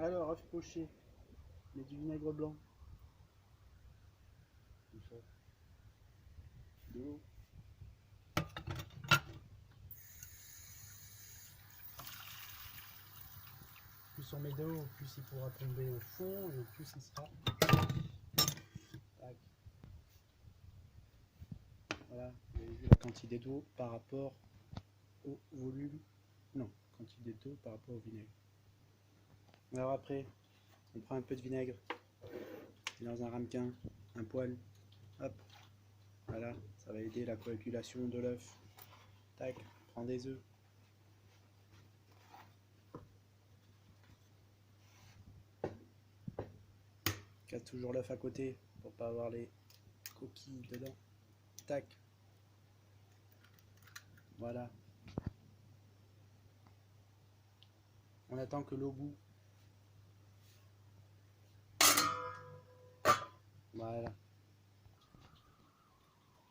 Alors, œuf poché, mais du vinaigre blanc. Comme ça. De l'eau. Plus on met d'eau, plus il pourra tomber au fond et plus il sera. Tac. Voilà, vous avez vu la quantité d'eau par rapport au volume. Non, quantité d'eau par rapport au vinaigre. Alors après, on prend un peu de vinaigre dans un ramequin, un poêle, hop, voilà, ça va aider la coagulation de l'œuf. Tac, prends des œufs. Casse toujours l'œuf à côté pour pas avoir les coquilles dedans. Tac. Voilà. On attend que l'eau bout. Voilà.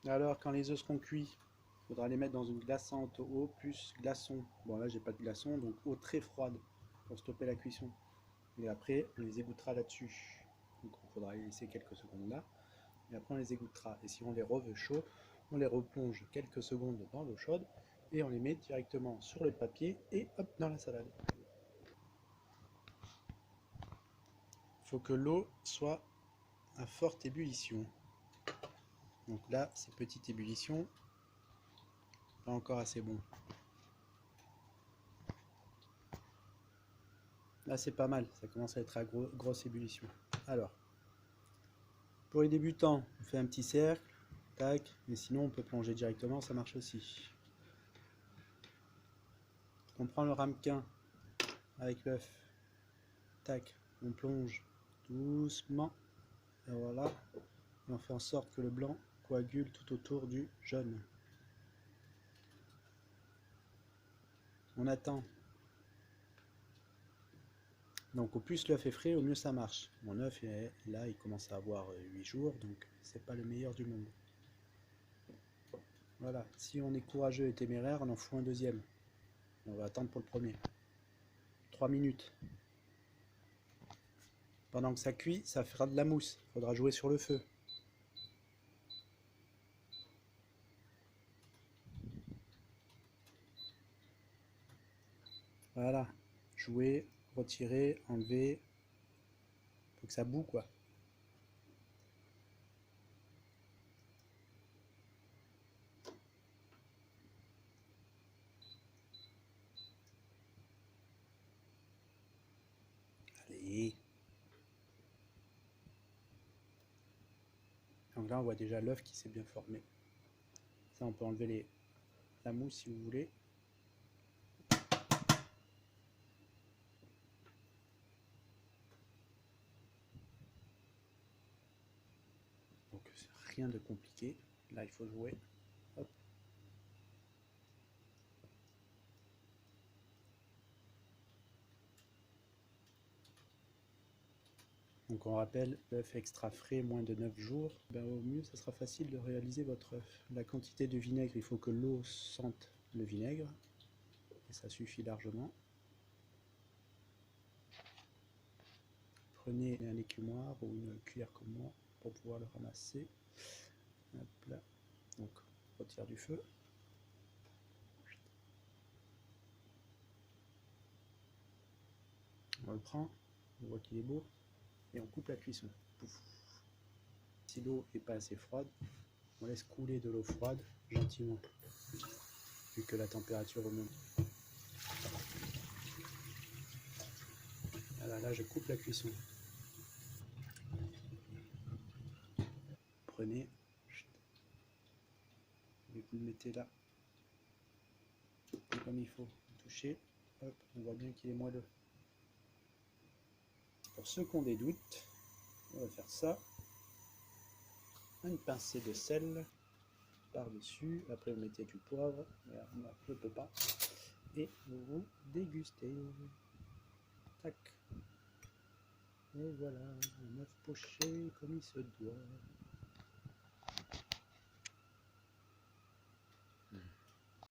Alors, quand les œufs seront cuits, il faudra les mettre dans une glaçante eau plus glaçon. Bon, là, j'ai pas de glaçon, donc eau très froide pour stopper la cuisson. Et après, on les égouttera là-dessus. Donc, il faudra les laisser quelques secondes là. Et après, on les égouttera. Et si on les reveut chauds, on les replonge quelques secondes dans l'eau chaude et on les met directement sur le papier et hop, dans la salade. Il faut que l'eau soit à forte ébullition. Donc là, c'est petite ébullition, pas encore assez bon. Là, c'est pas mal, ça commence à être à grosse ébullition. Alors, pour les débutants, on fait un petit cercle, tac, mais sinon on peut plonger directement, ça marche aussi. On prend le ramequin avec l'œuf, tac, on plonge doucement, et voilà, et on fait en sorte que le blanc coagule tout autour du jaune. On attend. Donc au plus l'œuf est frais, au mieux ça marche. Mon œuf, là, il commence à avoir 8 jours, donc c'est pas le meilleur du monde. Voilà, si on est courageux et téméraire, on en fout un deuxième. On va attendre pour le premier. 3 minutes. Pendant que ça cuit, ça fera de la mousse. Il faudra jouer sur le feu. Voilà, jouer, retirer, enlever. Faut que ça boue, quoi. Allez. Donc là, on voit déjà l'œuf qui s'est bien formé. Ça, on peut enlever la mousse si vous voulez. Donc, c'est rien de compliqué. Là, il faut jouer. Hop. Donc on rappelle, l'œuf extra frais, moins de 9 jours, ben, au mieux ça sera facile de réaliser votre œuf. La quantité de vinaigre, il faut que l'eau sente le vinaigre, et ça suffit largement. Prenez un écumoire ou une cuillère comme moi pour pouvoir le ramasser. Hop là. Donc on retire du feu. On le prend, on voit qu'il est beau, et on coupe la cuisson. Pouf. Si l'eau n'est pas assez froide, on laisse couler de l'eau froide gentiment, vu que la température remonte. Voilà, là je coupe la cuisson. Prenez, et vous le mettez là, comme il faut, toucher, hop, on voit bien qu'il est moelleux. Pour ceux qui ont des doutes, on va faire ça, une pincée de sel par-dessus, après vous mettez du poivre, on ne peut pas, et vous dégustez. Tac. Et voilà, un œuf poché comme il se doit.